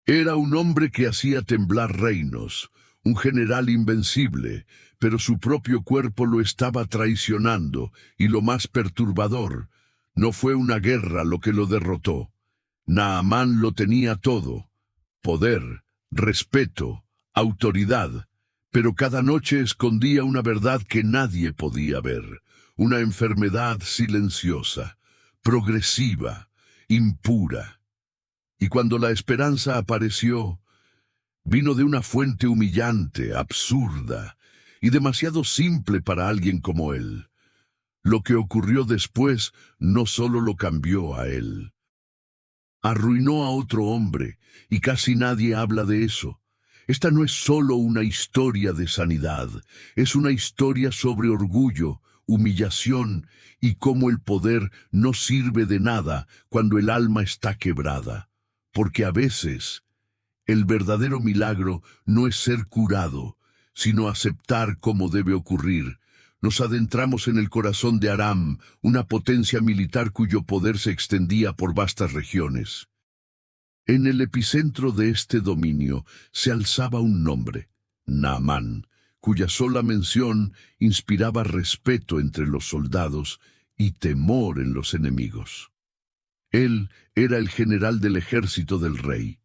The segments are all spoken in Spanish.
Era un hombre que hacía temblar reinos, un general invencible, pero su propio cuerpo lo estaba traicionando, y lo más perturbador, no fue una guerra lo que lo derrotó. Naamán lo tenía todo: poder, respeto, autoridad, pero cada noche escondía una verdad que nadie podía ver, una enfermedad silenciosa, progresiva, impura. Y cuando la esperanza apareció, vino de una fuente humillante, absurda y demasiado simple para alguien como él. Lo que ocurrió después no solo lo cambió a él, arruinó a otro hombre, y casi nadie habla de eso. Esta no es solo una historia de sanidad, es una historia sobre orgullo, humillación y cómo el poder no sirve de nada cuando el alma está quebrada. Porque a veces el verdadero milagro no es ser curado, sino aceptar cómo debe ocurrir. Nos adentramos en el corazón de Aram, una potencia militar cuyo poder se extendía por vastas regiones. En el epicentro de este dominio se alzaba un nombre: Naamán, cuya sola mención inspiraba respeto entre los soldados y temor en los enemigos. Él era el general del ejército del rey,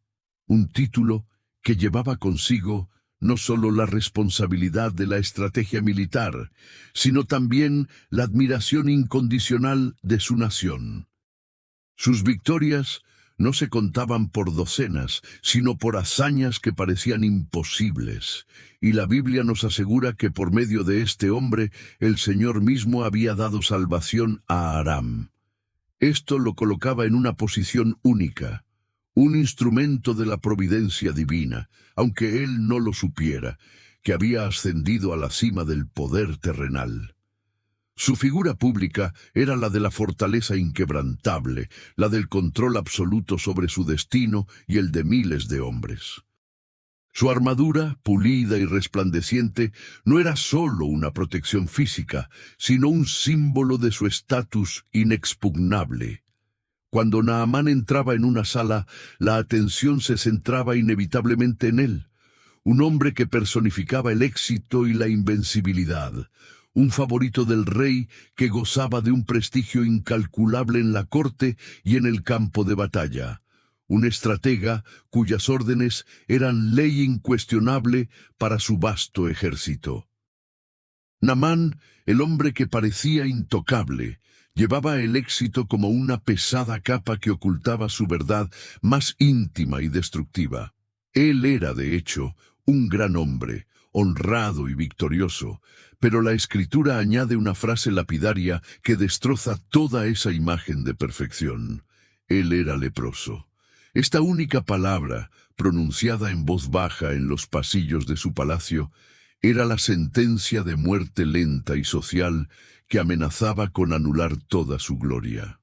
un título que llevaba consigo no solo la responsabilidad de la estrategia militar, sino también la admiración incondicional de su nación. Sus victorias no se contaban por docenas, sino por hazañas que parecían imposibles, y la Biblia nos asegura que por medio de este hombre el Señor mismo había dado salvación a Aram. Esto lo colocaba en una posición única, un instrumento de la providencia divina, aunque él no lo supiera, que había ascendido a la cima del poder terrenal. Su figura pública era la de la fortaleza inquebrantable, la del control absoluto sobre su destino y el de miles de hombres. Su armadura, pulida y resplandeciente, no era solo una protección física, sino un símbolo de su estatus inexpugnable. Cuando Naamán entraba en una sala, la atención se centraba inevitablemente en él, un hombre que personificaba el éxito y la invencibilidad, un favorito del rey que gozaba de un prestigio incalculable en la corte y en el campo de batalla, un estratega cuyas órdenes eran ley incuestionable para su vasto ejército. Naamán, el hombre que parecía intocable, llevaba el éxito como una pesada capa que ocultaba su verdad más íntima y destructiva. Él era, de hecho, un gran hombre, honrado y victorioso, pero la Escritura añade una frase lapidaria que destroza toda esa imagen de perfección. Él era leproso. Esta única palabra, pronunciada en voz baja en los pasillos de su palacio, era la sentencia de muerte lenta y social que amenazaba con anular toda su gloria.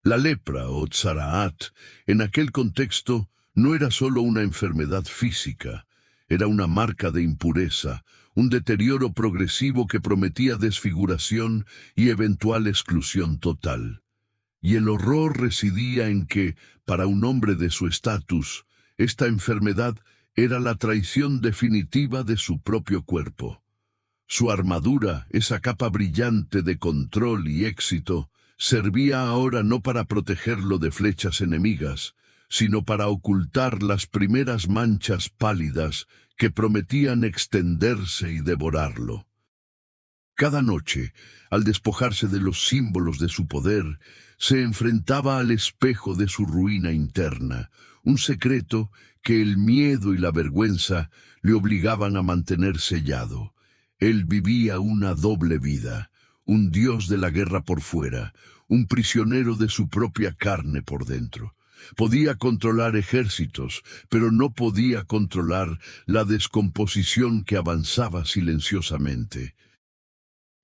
La lepra o tzaraat, en aquel contexto, no era solo una enfermedad física, era una marca de impureza, un deterioro progresivo que prometía desfiguración y eventual exclusión total. Y el horror residía en que, para un hombre de su estatus, esta enfermedad era la traición definitiva de su propio cuerpo. Su armadura, esa capa brillante de control y éxito, servía ahora no para protegerlo de flechas enemigas, sino para ocultar las primeras manchas pálidas que prometían extenderse y devorarlo. Cada noche, al despojarse de los símbolos de su poder, se enfrentaba al espejo de su ruina interna, un secreto que el miedo y la vergüenza le obligaban a mantener sellado. Él vivía una doble vida, un dios de la guerra por fuera, un prisionero de su propia carne por dentro. Podía controlar ejércitos, pero no podía controlar la descomposición que avanzaba silenciosamente.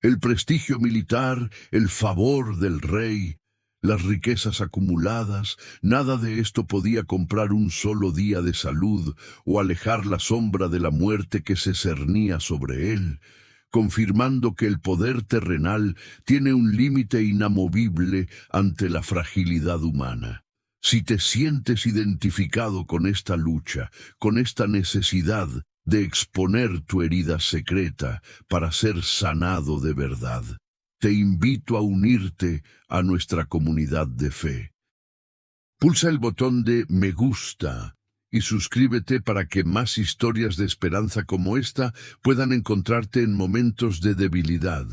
El prestigio militar, el favor del rey, las riquezas acumuladas, nada de esto podía comprar un solo día de salud o alejar la sombra de la muerte que se cernía sobre él, confirmando que el poder terrenal tiene un límite inamovible ante la fragilidad humana. Si te sientes identificado con esta lucha, con esta necesidad de exponer tu herida secreta para ser sanado de verdad, te invito a unirte a nuestra comunidad de fe. Pulsa el botón de me gusta y suscríbete para que más historias de esperanza como esta puedan encontrarte en momentos de debilidad.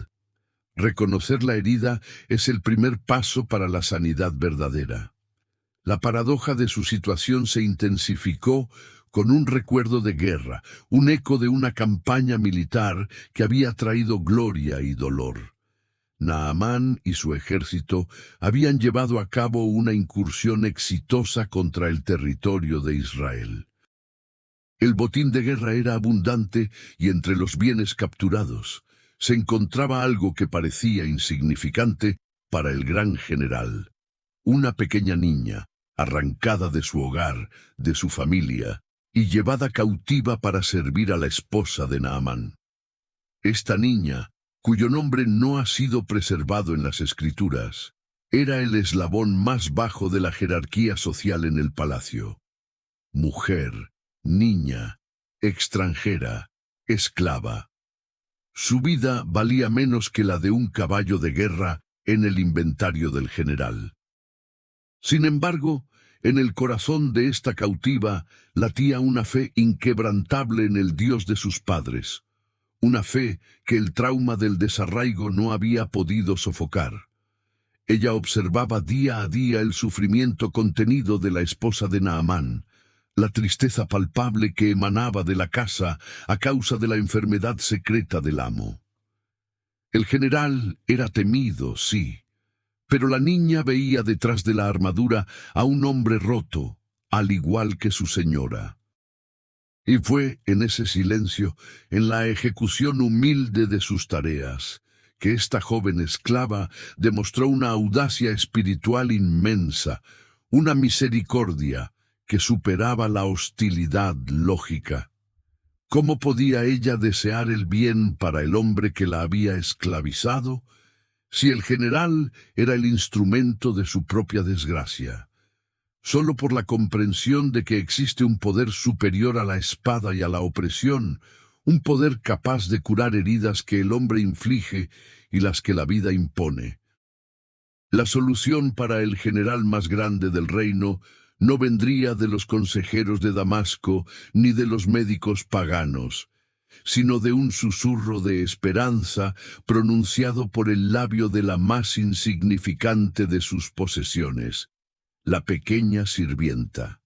Reconocer la herida es el primer paso para la sanidad verdadera. La paradoja de su situación se intensificó con un recuerdo de guerra, un eco de una campaña militar que había traído gloria y dolor. Naamán y su ejército habían llevado a cabo una incursión exitosa contra el territorio de Israel. El botín de guerra era abundante y entre los bienes capturados se encontraba algo que parecía insignificante para el gran general. Una pequeña niña, arrancada de su hogar, de su familia, y llevada cautiva para servir a la esposa de Naamán. Esta niña, cuyo nombre no ha sido preservado en las Escrituras, era el eslabón más bajo de la jerarquía social en el palacio. Mujer, niña, extranjera, esclava. Su vida valía menos que la de un caballo de guerra en el inventario del general. Sin embargo, en el corazón de esta cautiva latía una fe inquebrantable en el Dios de sus padres, una fe que el trauma del desarraigo no había podido sofocar. Ella observaba día a día el sufrimiento contenido de la esposa de Naamán, la tristeza palpable que emanaba de la casa a causa de la enfermedad secreta del amo. El general era temido, sí, pero la niña veía detrás de la armadura a un hombre roto, al igual que su señora. Y fue en ese silencio, en la ejecución humilde de sus tareas, que esta joven esclava demostró una audacia espiritual inmensa, una misericordia que superaba la hostilidad lógica. ¿Cómo podía ella desear el bien para el hombre que la había esclavizado, si el general era el instrumento de su propia desgracia? Solo por la comprensión de que existe un poder superior a la espada y a la opresión, un poder capaz de curar heridas que el hombre inflige y las que la vida impone. La solución para el general más grande del reino no vendría de los consejeros de Damasco ni de los médicos paganos, sino de un susurro de esperanza pronunciado por el labio de la más insignificante de sus posesiones, la pequeña sirvienta.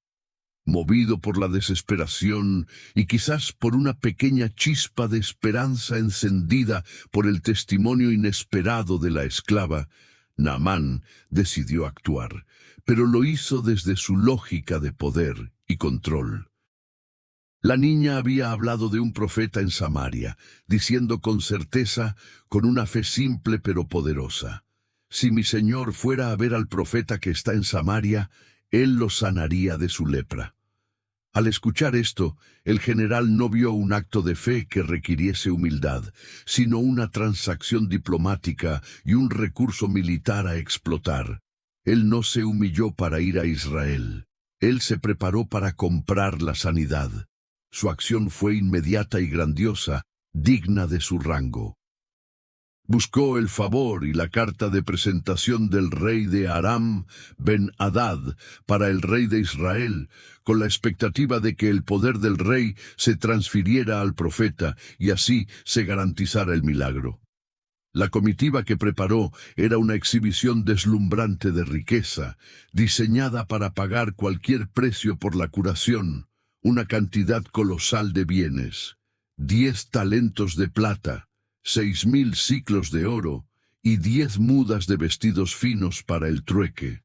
Movido por la desesperación y quizás por una pequeña chispa de esperanza encendida por el testimonio inesperado de la esclava, Naamán decidió actuar, pero lo hizo desde su lógica de poder y control. La niña había hablado de un profeta en Samaria, diciendo con certeza, con una fe simple pero poderosa: si mi señor fuera a ver al profeta que está en Samaria, él lo sanaría de su lepra. Al escuchar esto, el general no vio un acto de fe que requiriese humildad, sino una transacción diplomática y un recurso militar a explotar. Él no se humilló para ir a Israel. Él se preparó para comprar la sanidad. Su acción fue inmediata y grandiosa, digna de su rango. Buscó el favor y la carta de presentación del rey de Aram, Ben-Hadad, para el rey de Israel, con la expectativa de que el poder del rey se transfiriera al profeta y así se garantizara el milagro. La comitiva que preparó era una exhibición deslumbrante de riqueza, diseñada para pagar cualquier precio por la curación, una cantidad colosal de bienes, 10 talentos de plata, 6.000 siclos de oro y 10 mudas de vestidos finos para el trueque.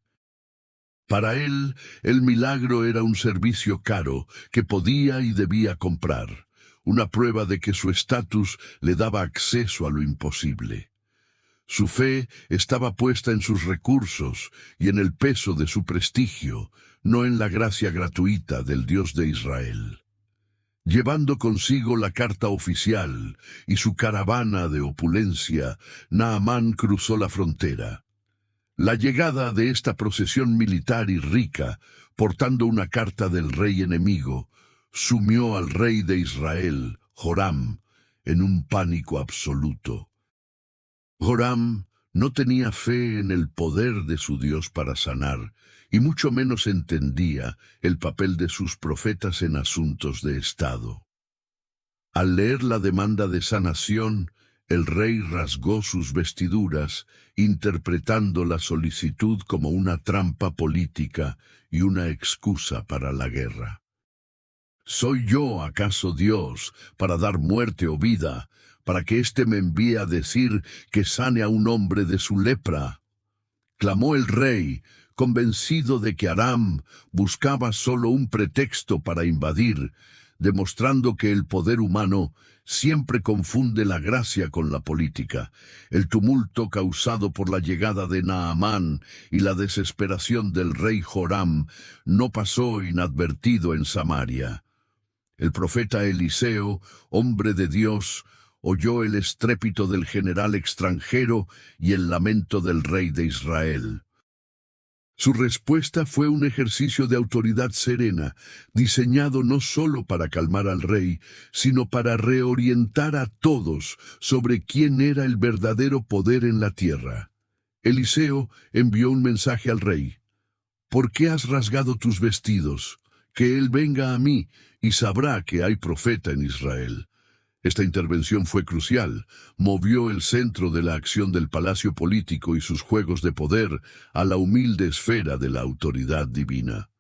Para él, el milagro era un servicio caro que podía y debía comprar, una prueba de que su estatus le daba acceso a lo imposible. Su fe estaba puesta en sus recursos y en el peso de su prestigio, no en la gracia gratuita del Dios de Israel. Llevando consigo la carta oficial y su caravana de opulencia, Naamán cruzó la frontera. La llegada de esta procesión militar y rica, portando una carta del rey enemigo, sumió al rey de Israel, Joram, en un pánico absoluto. Joram no tenía fe en el poder de su Dios para sanar, y mucho menos entendía el papel de sus profetas en asuntos de Estado. Al leer la demanda de sanación, el rey rasgó sus vestiduras, interpretando la solicitud como una trampa política y una excusa para la guerra. ¿Soy yo, acaso Dios, para dar muerte o vida, para que éste me envíe a decir que sane a un hombre de su lepra? Clamó el rey, convencido de que Aram buscaba solo un pretexto para invadir, demostrando que el poder humano siempre confunde la gracia con la política. El tumulto causado por la llegada de Naamán y la desesperación del rey Joram no pasó inadvertido en Samaria. El profeta Eliseo, hombre de Dios, oyó el estrépito del general extranjero y el lamento del rey de Israel. Su respuesta fue un ejercicio de autoridad serena, diseñado no solo para calmar al rey, sino para reorientar a todos sobre quién era el verdadero poder en la tierra. Eliseo envió un mensaje al rey. ¿Por qué has rasgado tus vestidos? Que él venga a mí y sabrá que hay profeta en Israel. Esta intervención fue crucial, movió el centro de la acción del palacio político y sus juegos de poder a la humilde esfera de la autoridad divina.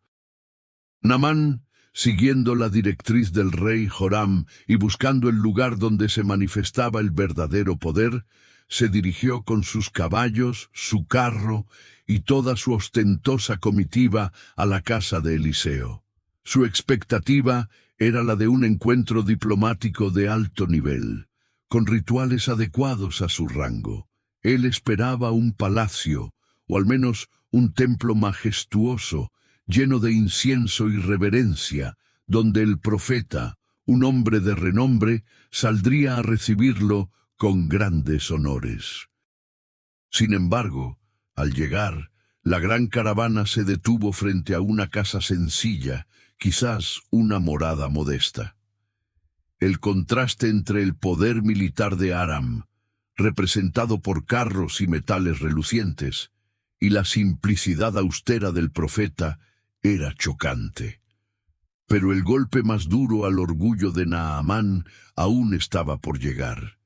Naamán, siguiendo la directriz del rey Joram y buscando el lugar donde se manifestaba el verdadero poder, se dirigió con sus caballos, su carro y toda su ostentosa comitiva a la casa de Eliseo. Su expectativa era la de un encuentro diplomático de alto nivel, con rituales adecuados a su rango. Él esperaba un palacio, o al menos un templo majestuoso, lleno de incienso y reverencia, donde el profeta, un hombre de renombre, saldría a recibirlo con grandes honores. Sin embargo, al llegar, la gran caravana se detuvo frente a una casa sencilla, quizás una morada modesta. El contraste entre el poder militar de Aram, representado por carros y metales relucientes, y la simplicidad austera del profeta, era chocante. Pero el golpe más duro al orgullo de Naamán aún estaba por llegar.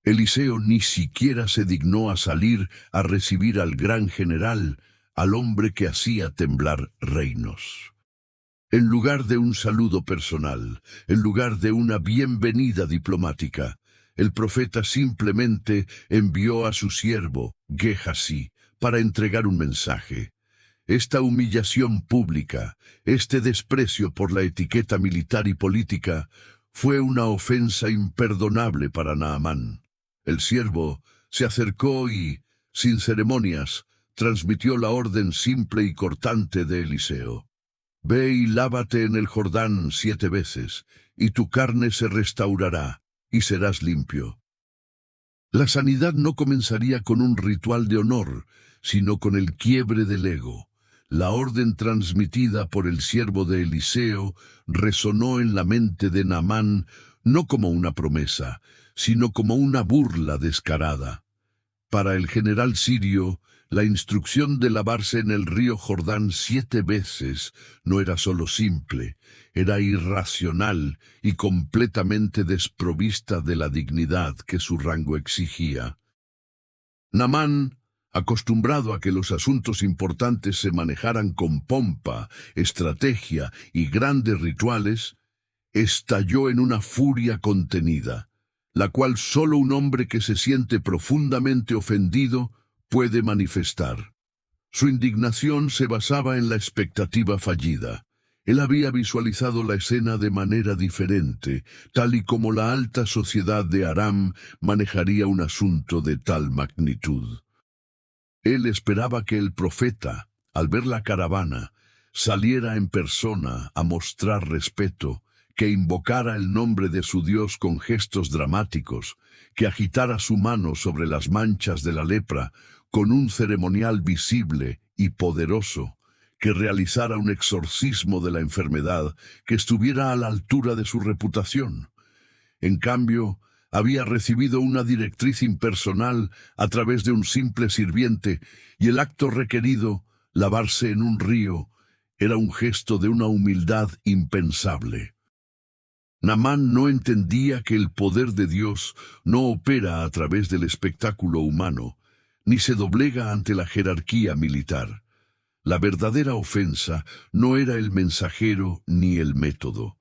Eliseo ni siquiera se dignó a salir a recibir al gran general, al hombre que hacía temblar reinos. En lugar de un saludo personal, en lugar de una bienvenida diplomática, el profeta simplemente envió a su siervo, Gehasí, para entregar un mensaje. Esta humillación pública, este desprecio por la etiqueta militar y política, fue una ofensa imperdonable para Naamán. El siervo se acercó y, sin ceremonias, transmitió la orden simple y cortante de Eliseo. Ve y lávate en el Jordán 7 veces, y tu carne se restaurará, y serás limpio. La sanidad no comenzaría con un ritual de honor, sino con el quiebre del ego. La orden transmitida por el siervo de Eliseo resonó en la mente de Naamán no como una promesa, sino como una burla descarada. Para el general sirio, la instrucción de lavarse en el río Jordán 7 veces no era solo simple, era irracional y completamente desprovista de la dignidad que su rango exigía. Naamán, acostumbrado a que los asuntos importantes se manejaran con pompa, estrategia y grandes rituales, estalló en una furia contenida, la cual solo un hombre que se siente profundamente ofendido puede manifestar. Su indignación se basaba en la expectativa fallida. Él había visualizado la escena de manera diferente, tal y como la alta sociedad de Aram manejaría un asunto de tal magnitud. Él esperaba que el profeta, al ver la caravana, saliera en persona a mostrar respeto, que invocara el nombre de su Dios con gestos dramáticos, que agitara su mano sobre las manchas de la lepra, con un ceremonial visible y poderoso, que realizara un exorcismo de la enfermedad que estuviera a la altura de su reputación. En cambio, había recibido una directriz impersonal a través de un simple sirviente, y el acto requerido, lavarse en un río, era un gesto de una humildad impensable. Naamán no entendía que el poder de Dios no opera a través del espectáculo humano, ni se doblega ante la jerarquía militar. La verdadera ofensa no era el mensajero ni el método,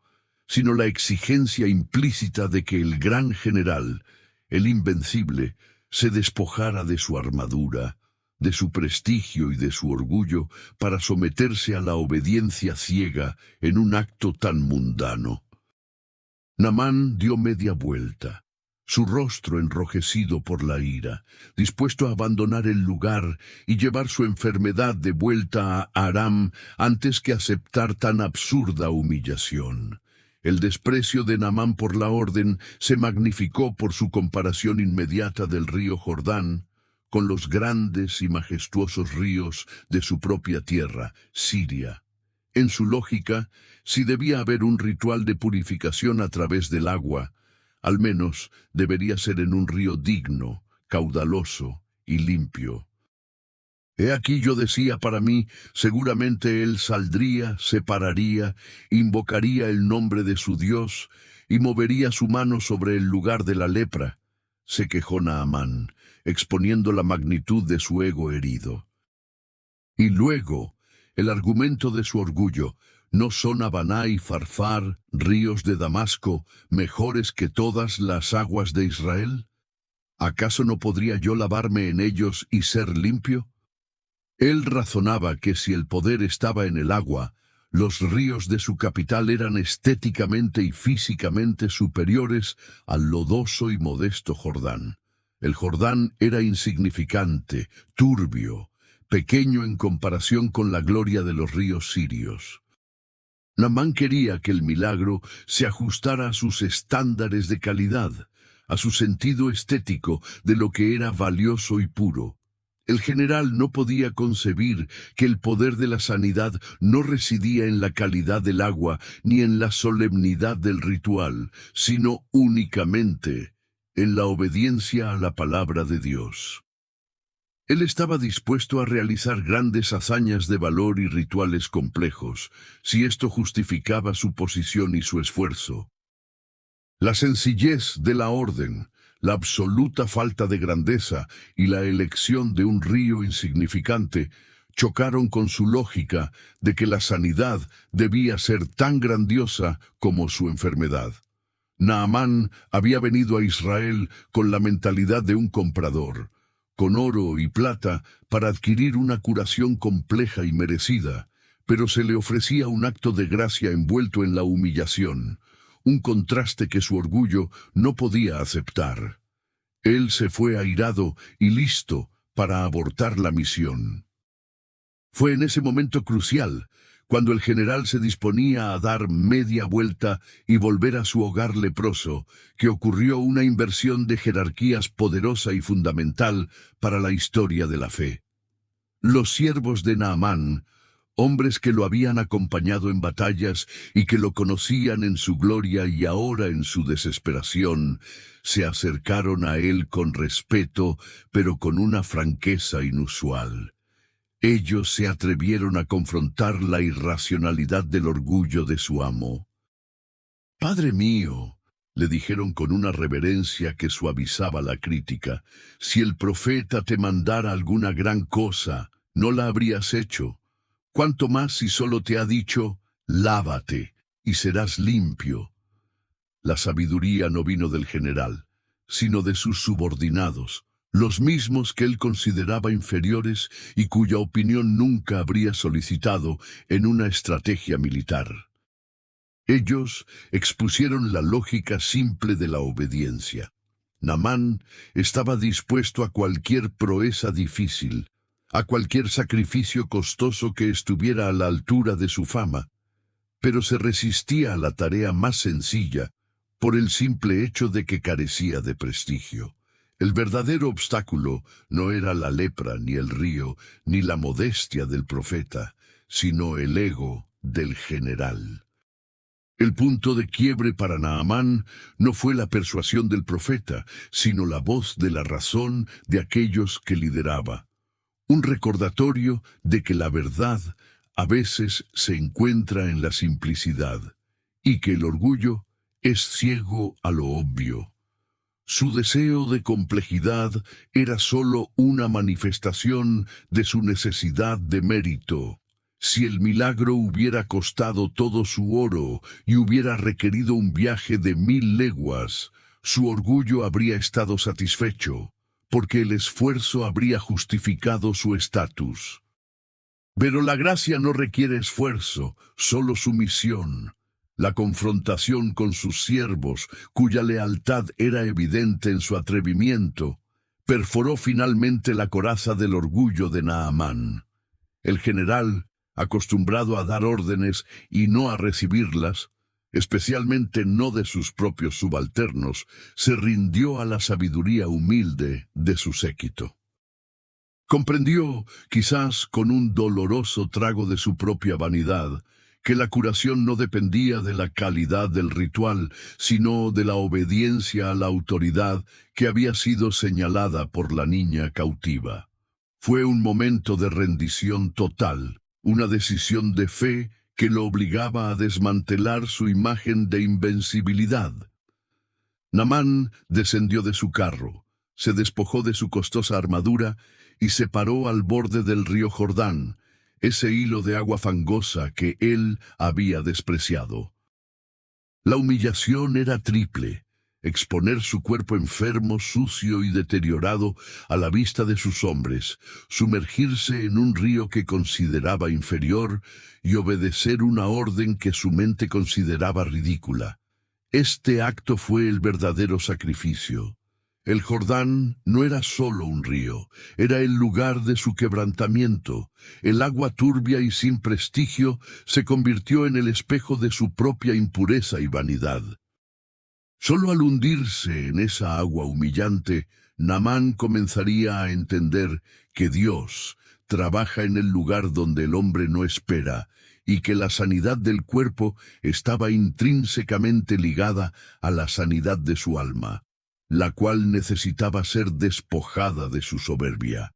sino la exigencia implícita de que el gran general, el invencible, se despojara de su armadura, de su prestigio y de su orgullo para someterse a la obediencia ciega en un acto tan mundano. Naamán dio media vuelta, su rostro enrojecido por la ira, dispuesto a abandonar el lugar y llevar su enfermedad de vuelta a Aram antes que aceptar tan absurda humillación. El desprecio de Naamán por la orden se magnificó por su comparación inmediata del río Jordán con los grandes y majestuosos ríos de su propia tierra, Siria. En su lógica, si debía haber un ritual de purificación a través del agua, al menos debería ser en un río digno, caudaloso y limpio. He aquí yo decía para mí, seguramente él saldría, se pararía, invocaría el nombre de su Dios y movería su mano sobre el lugar de la lepra. Se quejó Naamán, exponiendo la magnitud de su ego herido. Y luego, el argumento de su orgullo: ¿no son Habaná y Farfar, ríos de Damasco, mejores que todas las aguas de Israel? ¿Acaso no podría yo lavarme en ellos y ser limpio? Él razonaba que si el poder estaba en el agua, los ríos de su capital eran estéticamente y físicamente superiores al lodoso y modesto Jordán. El Jordán era insignificante, turbio, pequeño en comparación con la gloria de los ríos sirios. Naamán quería que el milagro se ajustara a sus estándares de calidad, a su sentido estético de lo que era valioso y puro. El general no podía concebir que el poder de la sanidad no residía en la calidad del agua ni en la solemnidad del ritual, sino únicamente en la obediencia a la palabra de Dios. Él estaba dispuesto a realizar grandes hazañas de valor y rituales complejos, si esto justificaba su posición y su esfuerzo. La sencillez de la orden, la absoluta falta de grandeza y la elección de un río insignificante chocaron con su lógica de que la sanidad debía ser tan grandiosa como su enfermedad. Naamán había venido a Israel con la mentalidad de un comprador, con oro y plata para adquirir una curación compleja y merecida, pero se le ofrecía un acto de gracia envuelto en la humillación, un contraste que su orgullo no podía aceptar. Él se fue airado y listo para abortar la misión. Fue en ese momento crucial, cuando el general se disponía a dar media vuelta y volver a su hogar leproso, que ocurrió una inversión de jerarquías poderosa y fundamental para la historia de la fe. Los siervos de Naamán, hombres que lo habían acompañado en batallas y que lo conocían en su gloria y ahora en su desesperación, se acercaron a él con respeto, pero con una franqueza inusual. Ellos se atrevieron a confrontar la irracionalidad del orgullo de su amo. «Padre mío», le dijeron con una reverencia que suavizaba la crítica, «si el profeta te mandara alguna gran cosa, ¿no la habrías hecho? Cuánto más si solo te ha dicho, lávate y serás limpio». La sabiduría no vino del general, sino de sus subordinados, los mismos que él consideraba inferiores y cuya opinión nunca habría solicitado en una estrategia militar. Ellos expusieron la lógica simple de la obediencia. Naamán estaba dispuesto a cualquier proeza difícil, a cualquier sacrificio costoso que estuviera a la altura de su fama, pero se resistía a la tarea más sencilla por el simple hecho de que carecía de prestigio. El verdadero obstáculo no era la lepra, ni el río, ni la modestia del profeta, sino el ego del general. El punto de quiebre para Naamán no fue la persuasión del profeta, sino la voz de la razón de aquellos que lideraba. Un recordatorio de que la verdad a veces se encuentra en la simplicidad y que el orgullo es ciego a lo obvio. Su deseo de complejidad era sólo una manifestación de su necesidad de mérito. Si el milagro hubiera costado todo su oro y hubiera requerido un viaje de 1000 leguas, su orgullo habría estado satisfecho, porque el esfuerzo habría justificado su estatus. Pero la gracia no requiere esfuerzo, solo sumisión. La confrontación con sus siervos, cuya lealtad era evidente en su atrevimiento, perforó finalmente la coraza del orgullo de Naamán. El general, acostumbrado a dar órdenes y no a recibirlas, especialmente no de sus propios subalternos, se rindió a la sabiduría humilde de su séquito. Comprendió, quizás con un doloroso trago de su propia vanidad, que la curación no dependía de la calidad del ritual, sino de la obediencia a la autoridad que había sido señalada por la niña cautiva. Fue un momento de rendición total, una decisión de fe que lo obligaba a desmantelar su imagen de invencibilidad. Naamán descendió de su carro, se despojó de su costosa armadura y se paró al borde del río Jordán, ese hilo de agua fangosa que él había despreciado. La humillación era triple: exponer su cuerpo enfermo, sucio y deteriorado a la vista de sus hombres, sumergirse en un río que consideraba inferior y obedecer una orden que su mente consideraba ridícula. Este acto fue el verdadero sacrificio. El Jordán no era solo un río, era el lugar de su quebrantamiento. El agua turbia y sin prestigio se convirtió en el espejo de su propia impureza y vanidad. Solo al hundirse en esa agua humillante, Naamán comenzaría a entender que Dios trabaja en el lugar donde el hombre no espera, y que la sanidad del cuerpo estaba intrínsecamente ligada a la sanidad de su alma, la cual necesitaba ser despojada de su soberbia.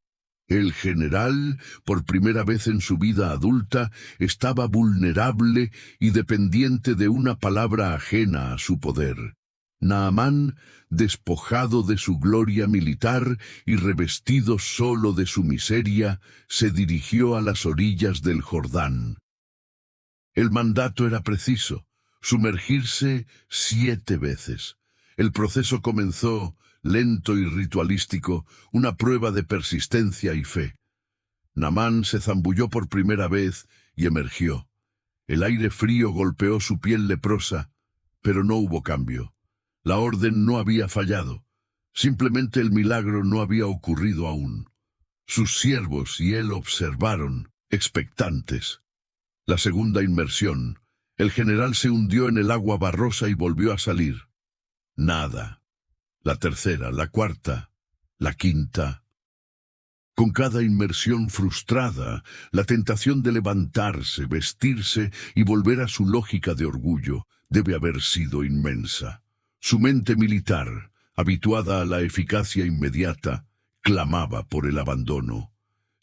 El general, por primera vez en su vida adulta, estaba vulnerable y dependiente de una palabra ajena a su poder. Naamán, despojado de su gloria militar y revestido solo de su miseria, se dirigió a las orillas del Jordán. El mandato era preciso: sumergirse 7 veces. El proceso comenzó, lento y ritualístico, una prueba de persistencia y fe. Naamán se zambulló por primera vez y emergió. El aire frío golpeó su piel leprosa, pero no hubo cambio. La orden no había fallado. Simplemente el milagro no había ocurrido aún. Sus siervos y él observaron, expectantes. La segunda inmersión. El general se hundió en el agua barrosa y volvió a salir. Nada. La tercera, la cuarta, la quinta. Con cada inmersión frustrada, la tentación de levantarse, vestirse y volver a su lógica de orgullo debe haber sido inmensa. Su mente militar, habituada a la eficacia inmediata, clamaba por el abandono.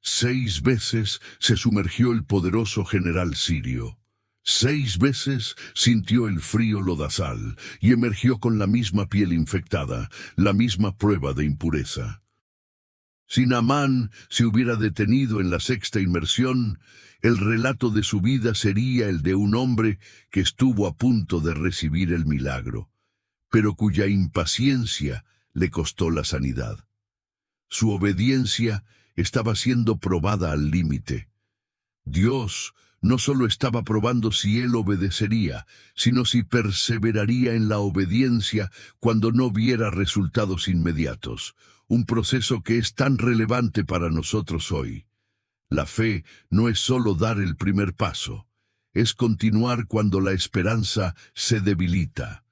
6 veces se sumergió el poderoso general sirio. 6 veces sintió el frío lodazal y emergió con la misma piel infectada, la misma prueba de impureza. Si Naamán se hubiera detenido en la 6ª inmersión, el relato de su vida sería el de un hombre que estuvo a punto de recibir el milagro, pero cuya impaciencia le costó la sanidad. Su obediencia estaba siendo probada al límite. Dios no solo estaba probando si él obedecería, sino si perseveraría en la obediencia cuando no viera resultados inmediatos, un proceso que es tan relevante para nosotros hoy. La fe no es solo dar el primer paso, es continuar cuando la esperanza se debilita.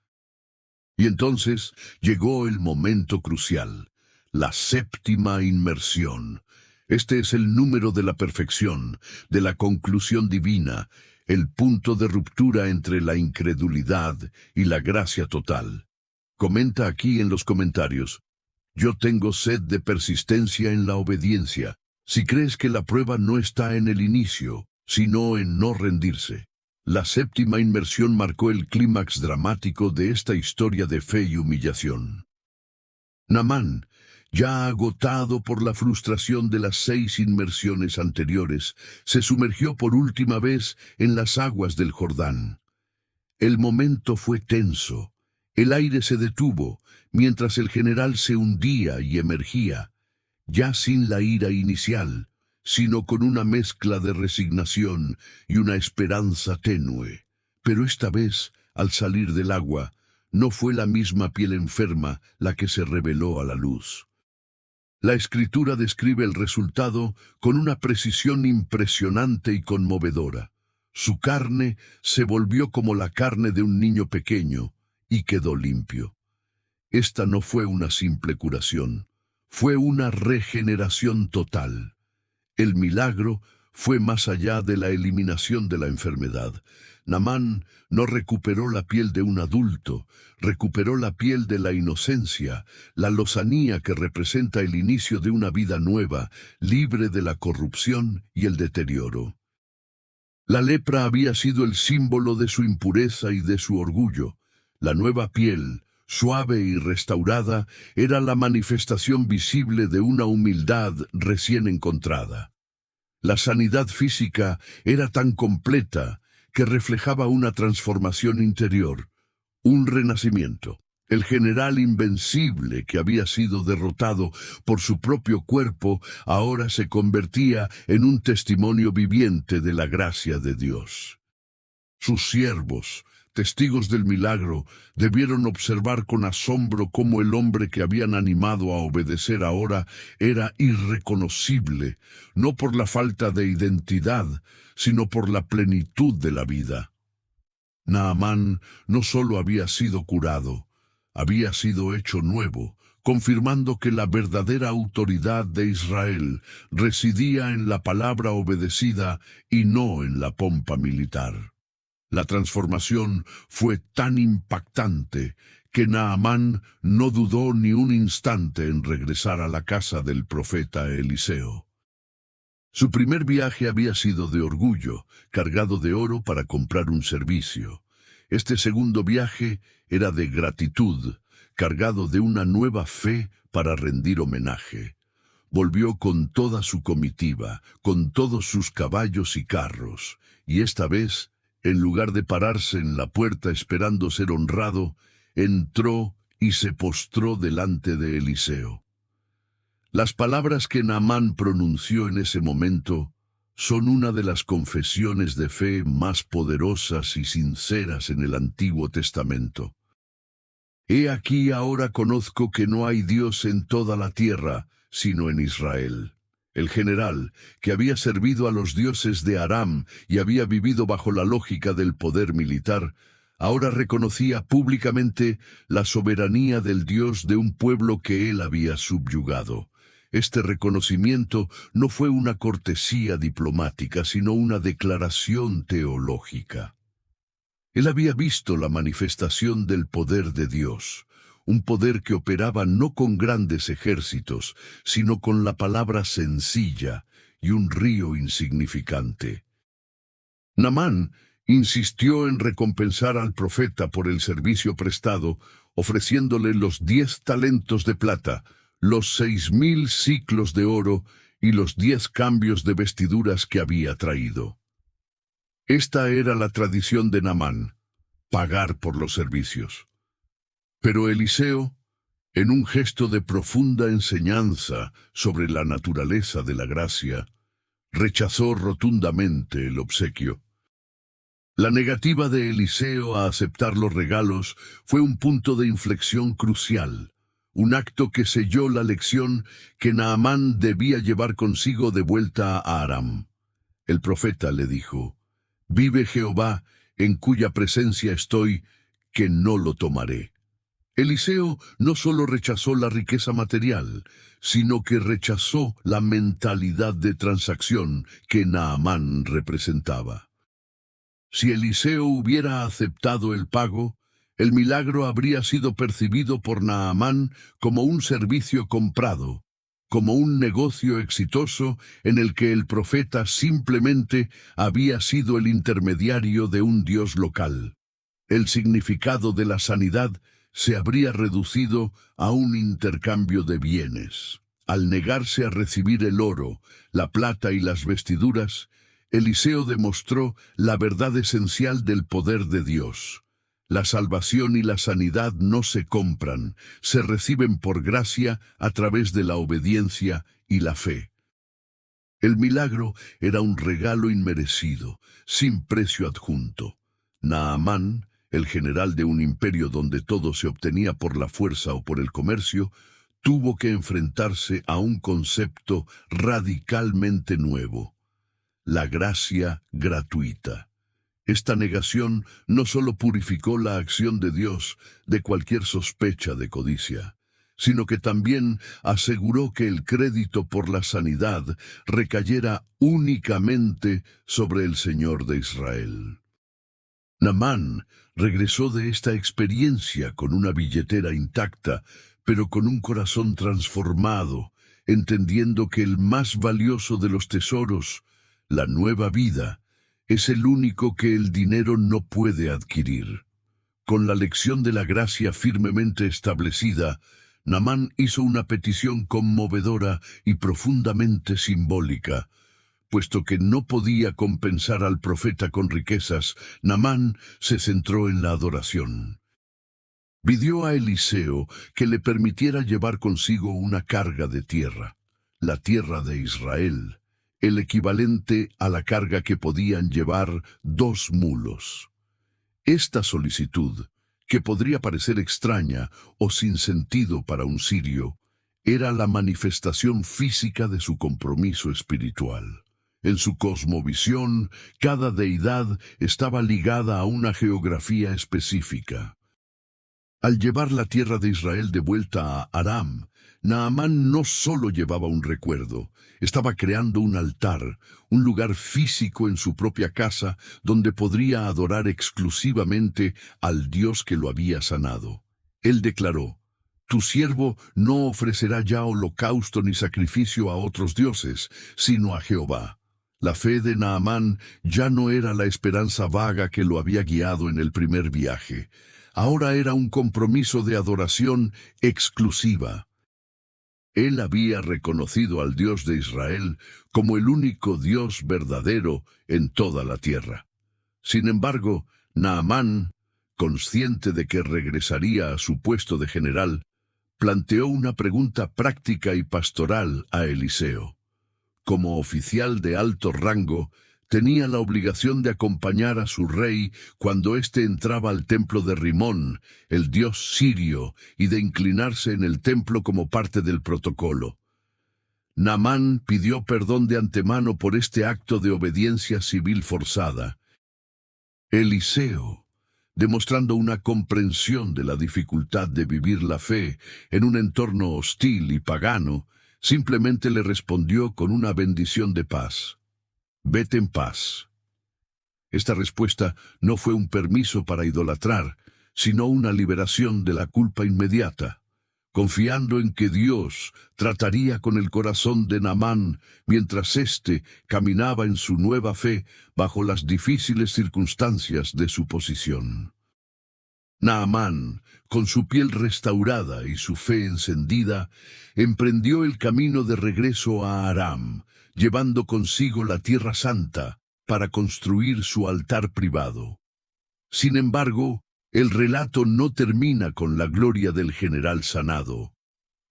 Y entonces llegó el momento crucial. la séptima inmersión. Este es el número de la perfección, de la conclusión divina, el punto de ruptura entre la incredulidad y la gracia total. Comenta aquí en los comentarios: yo tengo sed de persistencia en la obediencia. Si crees que la prueba no está en el inicio, sino en no rendirse. La séptima inmersión marcó el clímax dramático de esta historia de fe y humillación. Naamán, ya agotado por la frustración de las 6 inmersiones anteriores, se sumergió por última vez en las aguas del Jordán. El momento fue tenso. El aire se detuvo, mientras el general se hundía y emergía, ya sin la ira inicial, sino con una mezcla de resignación y una esperanza tenue. Pero esta vez, al salir del agua, no fue la misma piel enferma la que se reveló a la luz. La Escritura describe el resultado con una precisión impresionante y conmovedora. Su carne se volvió como la carne de un niño pequeño y quedó limpio. Esta no fue una simple curación, fue una regeneración total. El milagro fue más allá de la eliminación de la enfermedad. Naamán no recuperó la piel de un adulto, recuperó la piel de la inocencia, la lozanía que representa el inicio de una vida nueva, libre de la corrupción y el deterioro. La lepra había sido el símbolo de su impureza y de su orgullo. La nueva piel, suave y restaurada, era la manifestación visible de una humildad recién encontrada. La sanidad física era tan completa que reflejaba una transformación interior, un renacimiento. El general invencible que había sido derrotado por su propio cuerpo ahora se convertía en un testimonio viviente de la gracia de Dios. Sus siervos, testigos del milagro, debieron observar con asombro cómo el hombre que habían animado a obedecer ahora era irreconocible, no por la falta de identidad, sino por la plenitud de la vida. Naamán no solo había sido curado, había sido hecho nuevo, confirmando que la verdadera autoridad de Israel residía en la palabra obedecida y no en la pompa militar. La transformación fue tan impactante que Naamán no dudó ni un instante en regresar a la casa del profeta Eliseo. Su primer viaje había sido de orgullo, cargado de oro para comprar un servicio. Este segundo viaje era de gratitud, cargado de una nueva fe para rendir homenaje. Volvió con toda su comitiva, con todos sus caballos y carros, y esta vez, en lugar de pararse en la puerta esperando ser honrado, entró y se postró delante de Eliseo. Las palabras que Naamán pronunció en ese momento son una de las confesiones de fe más poderosas y sinceras en el Antiguo Testamento. He aquí ahora conozco que no hay Dios en toda la tierra, sino en Israel. El general, que había servido a los dioses de Aram y había vivido bajo la lógica del poder militar, ahora reconocía públicamente la soberanía del Dios de un pueblo que él había subyugado. Este reconocimiento no fue una cortesía diplomática, sino una declaración teológica. Él había visto la manifestación del poder de Dios, un poder que operaba no con grandes ejércitos, sino con la palabra sencilla y un río insignificante. Naamán insistió en recompensar al profeta por el servicio prestado, ofreciéndole los 10 talentos de plata, los 6,000 siclos de oro y los 10 cambios de vestiduras que había traído. Esta era la tradición de Naamán, pagar por los servicios. Pero Eliseo, en un gesto de profunda enseñanza sobre la naturaleza de la gracia, rechazó rotundamente el obsequio. La negativa de Eliseo a aceptar los regalos fue un punto de inflexión crucial, un acto que selló la lección que Naamán debía llevar consigo de vuelta a Aram. El profeta le dijo: «Vive Jehová, en cuya presencia estoy, que no lo tomaré». Eliseo no solo rechazó la riqueza material, sino que rechazó la mentalidad de transacción que Naamán representaba. Si Eliseo hubiera aceptado el pago, el milagro habría sido percibido por Naamán como un servicio comprado, como un negocio exitoso en el que el profeta simplemente había sido el intermediario de un dios local. El significado de la sanidad se habría reducido a un intercambio de bienes. Al negarse a recibir el oro, la plata y las vestiduras, Eliseo demostró la verdad esencial del poder de Dios. La salvación y la sanidad no se compran, se reciben por gracia a través de la obediencia y la fe. El milagro era un regalo inmerecido, sin precio adjunto. Naamán, el general de un imperio donde todo se obtenía por la fuerza o por el comercio, tuvo que enfrentarse a un concepto radicalmente nuevo: la gracia gratuita. Esta negación no solo purificó la acción de Dios de cualquier sospecha de codicia, sino que también aseguró que el crédito por la sanidad recayera únicamente sobre el Señor de Israel. Naamán regresó de esta experiencia con una billetera intacta, pero con un corazón transformado, entendiendo que el más valioso de los tesoros, la nueva vida, es el único que el dinero no puede adquirir. Con la lección de la gracia firmemente establecida, Naamán hizo una petición conmovedora y profundamente simbólica. Puesto que no podía compensar al profeta con riquezas, Naamán se centró en la adoración. Pidió a Eliseo que le permitiera llevar consigo una carga de tierra, la tierra de Israel, el equivalente a la carga que podían llevar 2 mulos. Esta solicitud, que podría parecer extraña o sin sentido para un sirio, era la manifestación física de su compromiso espiritual. En su cosmovisión, cada deidad estaba ligada a una geografía específica. Al llevar la tierra de Israel de vuelta a Aram, Naamán no solo llevaba un recuerdo, estaba creando un altar, un lugar físico en su propia casa donde podría adorar exclusivamente al Dios que lo había sanado. Él declaró: «Tu siervo no ofrecerá ya holocausto ni sacrificio a otros dioses, sino a Jehová». La fe de Naamán ya no era la esperanza vaga que lo había guiado en el primer viaje. Ahora era un compromiso de adoración exclusiva. Él había reconocido al Dios de Israel como el único Dios verdadero en toda la tierra. Sin embargo, Naamán, consciente de que regresaría a su puesto de general, planteó una pregunta práctica y pastoral a Eliseo. Como oficial de alto rango, tenía la obligación de acompañar a su rey cuando éste entraba al templo de Rimón, el dios sirio, y de inclinarse en el templo como parte del protocolo. Naamán pidió perdón de antemano por este acto de obediencia civil forzada. Eliseo, demostrando una comprensión de la dificultad de vivir la fe en un entorno hostil y pagano, simplemente le respondió con una bendición de paz: «Vete en paz». Esta respuesta no fue un permiso para idolatrar, sino una liberación de la culpa inmediata. Confiando en que Dios trataría con el corazón de Naamán mientras éste caminaba en su nueva fe bajo las difíciles circunstancias de su posición. Naamán, con su piel restaurada y su fe encendida, emprendió el camino de regreso a Aram, llevando consigo la Tierra Santa para construir su altar privado. Sin embargo, el relato no termina con la gloria del general sanado.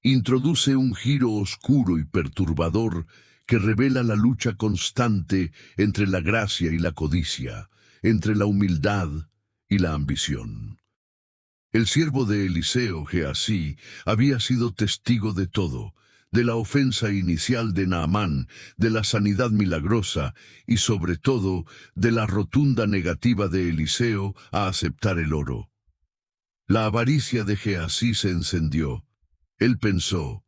Introduce un giro oscuro y perturbador que revela la lucha constante entre la gracia y la codicia, entre la humildad y la ambición. El siervo de Eliseo, Geasí, había sido testigo de todo, de la ofensa inicial de Naamán, de la sanidad milagrosa y, sobre todo, de la rotunda negativa de Eliseo a aceptar el oro. La avaricia de Geasí se encendió. Él pensó: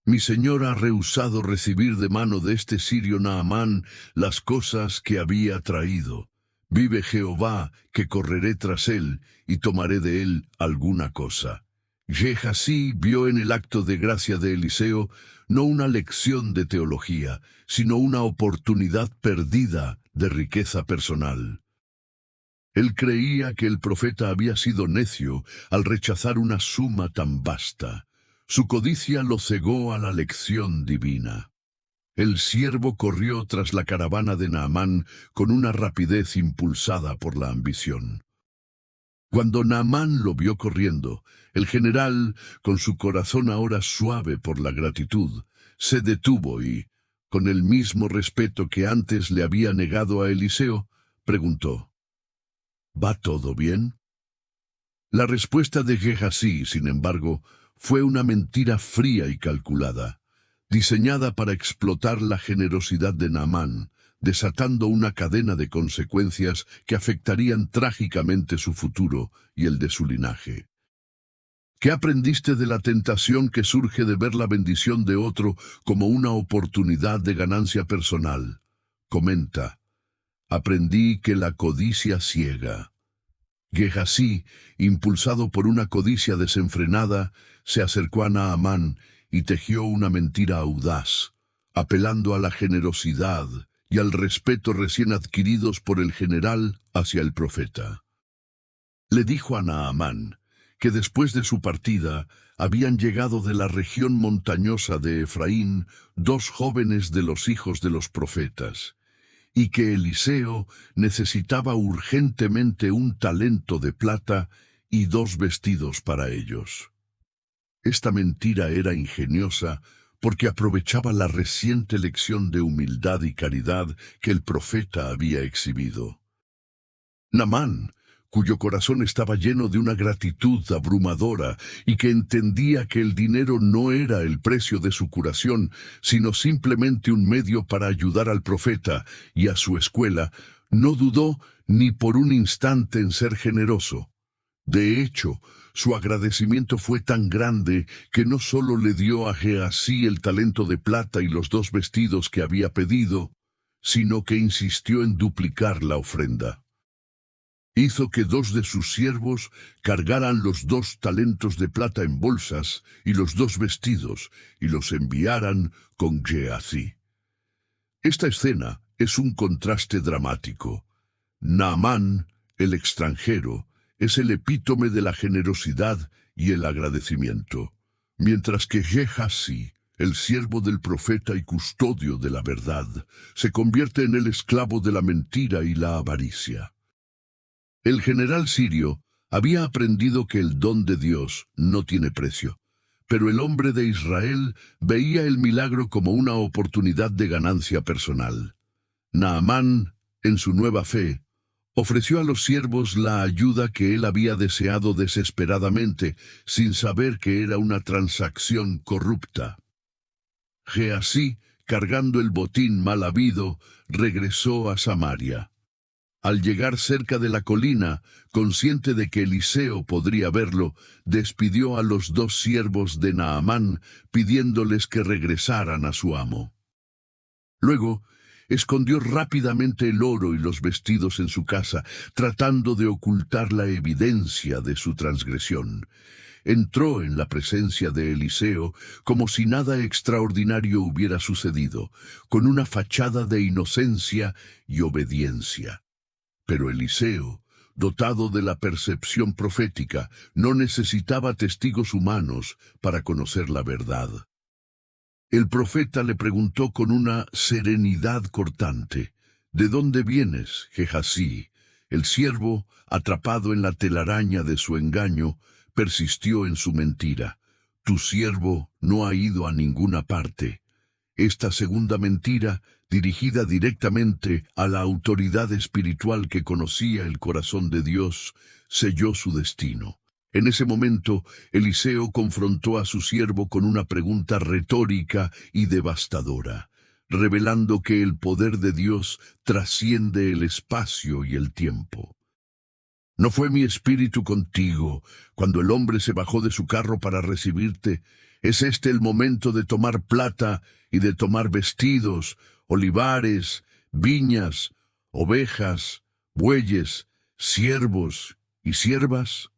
mi señor ha rehusado recibir de mano de este sirio Naamán las cosas que había traído. Vive Jehová, que correré tras él, y tomaré de él alguna cosa. Geasí vio en el acto de gracia de Eliseo no una lección de teología, sino una oportunidad perdida de riqueza personal. Él creía que el profeta había sido necio al rechazar una suma tan vasta. Su codicia lo cegó a la lección divina. El siervo corrió tras la caravana de Naamán con una rapidez impulsada por la ambición. Cuando Naamán lo vio corriendo, el general, con su corazón ahora suave por la gratitud, se detuvo y, con el mismo respeto que antes le había negado a Eliseo, preguntó: ¿va todo bien? La respuesta de Geasí, sin embargo, fue una mentira fría y calculada, diseñada para explotar la generosidad de Naamán, desatando una cadena de consecuencias que afectarían trágicamente su futuro y el de su linaje. ¿Qué aprendiste de la tentación que surge de ver la bendición de otro como una oportunidad de ganancia personal? Comenta: aprendí que la codicia ciega. Geasí, impulsado por una codicia desenfrenada, se acercó a Naamán y tejió una mentira audaz, apelando a la generosidad y al respeto recién adquiridos por el general hacia el profeta. Le dijo a Naamán que después de su partida habían llegado de la región montañosa de Efraín 2 jóvenes de los hijos de los profetas, y que Eliseo necesitaba urgentemente un talento de plata y 2 vestidos para ellos. Esta mentira era ingeniosa porque aprovechaba la reciente lección de humildad y caridad que el profeta había exhibido. Naamán, cuyo corazón estaba lleno de una gratitud abrumadora y que entendía que el dinero no era el precio de su curación, sino simplemente un medio para ayudar al profeta y a su escuela, no dudó ni por un instante en ser generoso. De hecho, su agradecimiento fue tan grande que no solo le dio a Geasí el talento de plata y los 2 vestidos que había pedido, sino que insistió en duplicar la ofrenda. Hizo que 2 de sus siervos cargaran los 2 talentos de plata en bolsas y los 2 vestidos, y los enviaran con Geasí. Esta escena es un contraste dramático. Naamán, el extranjero, es el epítome de la generosidad y el agradecimiento, mientras que Geasí, el siervo del profeta y custodio de la verdad, se convierte en el esclavo de la mentira y la avaricia. El general sirio había aprendido que el don de Dios no tiene precio, pero el hombre de Israel veía el milagro como una oportunidad de ganancia personal. Naamán, en su nueva fe, ofreció a los siervos la ayuda que él había deseado desesperadamente, sin saber que era una transacción corrupta. Geasí, cargando el botín mal habido, regresó a Samaria. Al llegar cerca de la colina, consciente de que Eliseo podría verlo, despidió a los 2 siervos de Naamán, pidiéndoles que regresaran a su amo. Luego, escondió rápidamente el oro y los vestidos en su casa, tratando de ocultar la evidencia de su transgresión. Entró en la presencia de Eliseo como si nada extraordinario hubiera sucedido, con una fachada de inocencia y obediencia. Pero Eliseo, dotado de la percepción profética, no necesitaba testigos humanos para conocer la verdad. El profeta le preguntó con una serenidad cortante: ¿de dónde vienes, Geasí? El siervo, atrapado en la telaraña de su engaño, persistió en su mentira: tu siervo no ha ido a ninguna parte. Esta segunda mentira, dirigida directamente a la autoridad espiritual que conocía el corazón de Dios, selló su destino. En ese momento, Eliseo confrontó a su siervo con una pregunta retórica y devastadora, revelando que el poder de Dios trasciende el espacio y el tiempo. ¿No fue mi espíritu contigo cuando el hombre se bajó de su carro para recibirte? ¿Es este el momento de tomar plata y de tomar vestidos, olivares, viñas, ovejas, bueyes, siervos y siervas?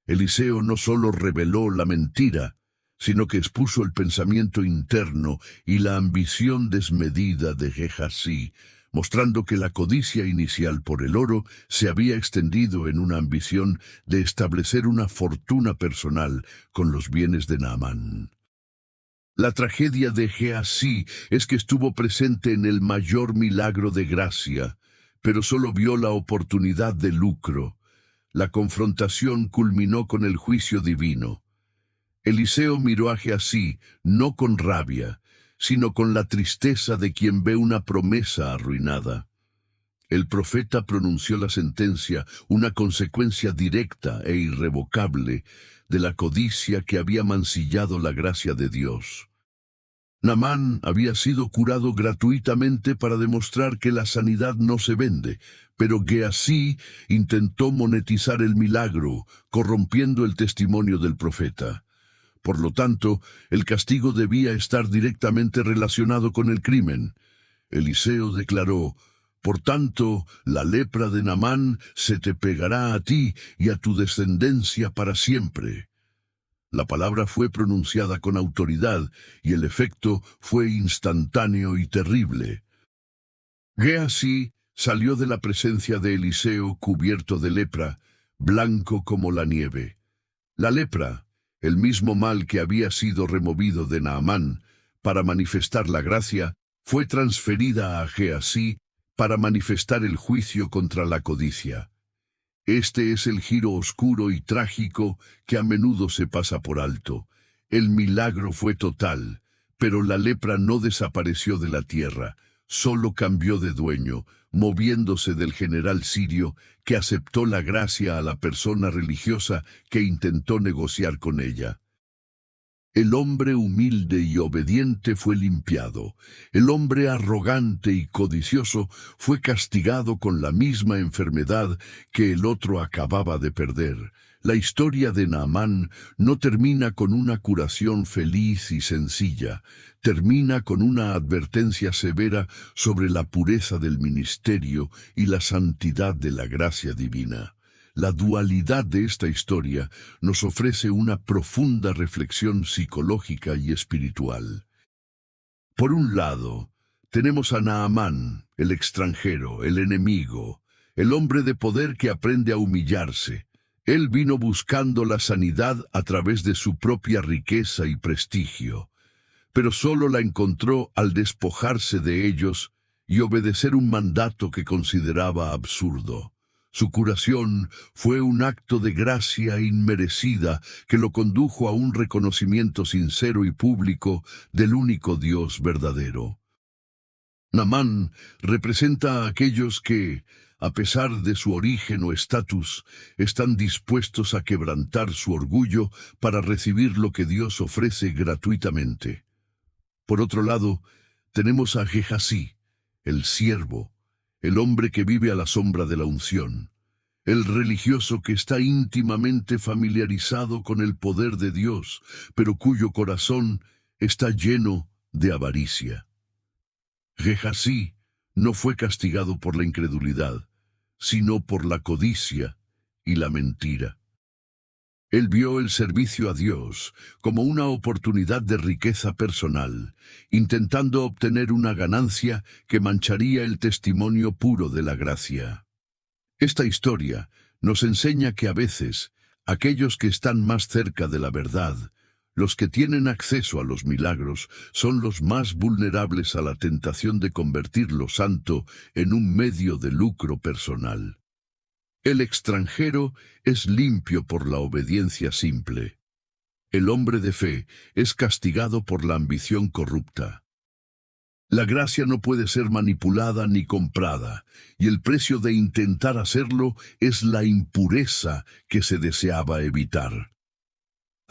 Eliseo no solo reveló la mentira, sino que expuso el pensamiento interno y la ambición desmedida de Gehazi, mostrando que la codicia inicial por el oro se había extendido en una ambición de establecer una fortuna personal con los bienes de Naamán. La tragedia de Gehazi es que estuvo presente en el mayor milagro de gracia, pero solo vio la oportunidad de lucro. La confrontación culminó con el juicio divino. Eliseo miró a Gehazi no con rabia, sino con la tristeza de quien ve una promesa arruinada. El profeta pronunció la sentencia, una consecuencia directa e irrevocable de la codicia que había mancillado la gracia de Dios. Naamán había sido curado gratuitamente para demostrar que la sanidad no se vende, pero Gehazi intentó monetizar el milagro, corrompiendo el testimonio del profeta. Por lo tanto, el castigo debía estar directamente relacionado con el crimen. Eliseo declaró: «Por tanto, la lepra de Naamán se te pegará a ti y a tu descendencia para siempre». La palabra fue pronunciada con autoridad y el efecto fue instantáneo y terrible. Gehazi salió de la presencia de Eliseo cubierto de lepra, blanco como la nieve. La lepra, el mismo mal que había sido removido de Naamán para manifestar la gracia, fue transferida a Gehazi para manifestar el juicio contra la codicia. Este es el giro oscuro y trágico que a menudo se pasa por alto. El milagro fue total, pero la lepra no desapareció de la tierra, solo cambió de dueño, moviéndose del general sirio que aceptó la gracia a la persona religiosa que intentó negociar con ella. El hombre humilde y obediente fue limpiado. El hombre arrogante y codicioso fue castigado con la misma enfermedad que el otro acababa de perder. La historia de Naamán no termina con una curación feliz y sencilla. Termina con una advertencia severa sobre la pureza del ministerio y la santidad de la gracia divina. La dualidad de esta historia nos ofrece una profunda reflexión psicológica y espiritual. Por un lado, tenemos a Naamán, el extranjero, el enemigo, el hombre de poder que aprende a humillarse. Él vino buscando la sanidad a través de su propia riqueza y prestigio, pero solo la encontró al despojarse de ellos y obedecer un mandato que consideraba absurdo. Su curación fue un acto de gracia inmerecida que lo condujo a un reconocimiento sincero y público del único Dios verdadero. Naamán representa a aquellos que, a pesar de su origen o estatus, están dispuestos a quebrantar su orgullo para recibir lo que Dios ofrece gratuitamente. Por otro lado, tenemos a Gehazi, el siervo, el hombre que vive a la sombra de la unción, el religioso que está íntimamente familiarizado con el poder de Dios, pero cuyo corazón está lleno de avaricia. Gehazi no fue castigado por la incredulidad, sino por la codicia y la mentira. Él vio el servicio a Dios como una oportunidad de riqueza personal, intentando obtener una ganancia que mancharía el testimonio puro de la gracia. Esta historia nos enseña que a veces aquellos que están más cerca de la verdad, los que tienen acceso a los milagros, son los más vulnerables a la tentación de convertir lo santo en un medio de lucro personal. El extranjero es limpio por la obediencia simple. El hombre de fe es castigado por la ambición corrupta. La gracia no puede ser manipulada ni comprada, y el precio de intentar hacerlo es la impureza que se deseaba evitar.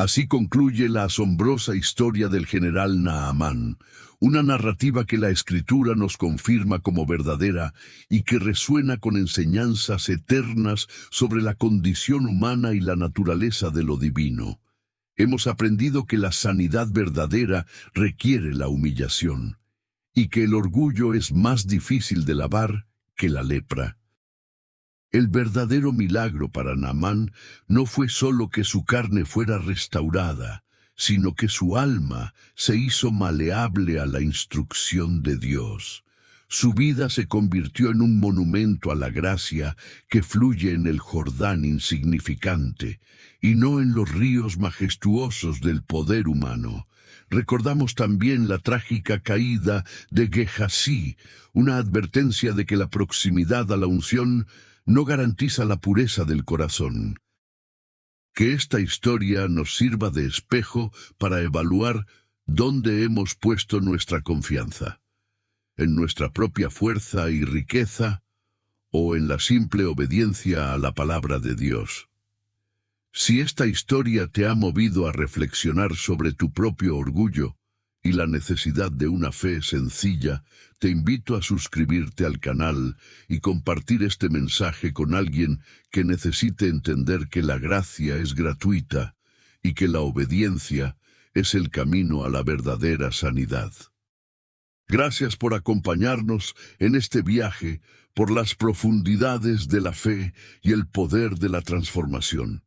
Así concluye la asombrosa historia del general Naamán, una narrativa que la Escritura nos confirma como verdadera y que resuena con enseñanzas eternas sobre la condición humana y la naturaleza de lo divino. Hemos aprendido que la sanidad verdadera requiere la humillación, y que el orgullo es más difícil de lavar que la lepra. El verdadero milagro para Naamán no fue solo que su carne fuera restaurada, sino que su alma se hizo maleable a la instrucción de Dios. Su vida se convirtió en un monumento a la gracia que fluye en el Jordán insignificante, y no en los ríos majestuosos del poder humano. Recordamos también la trágica caída de Gehazí, una advertencia de que la proximidad a la unción no garantiza la pureza del corazón. Que esta historia nos sirva de espejo para evaluar dónde hemos puesto nuestra confianza, en nuestra propia fuerza y riqueza o en la simple obediencia a la palabra de Dios. Si esta historia te ha movido a reflexionar sobre tu propio orgullo y la necesidad de una fe sencilla, te invito a suscribirte al canal y compartir este mensaje con alguien que necesite entender que la gracia es gratuita y que la obediencia es el camino a la verdadera sanidad. Gracias por acompañarnos en este viaje por las profundidades de la fe y el poder de la transformación.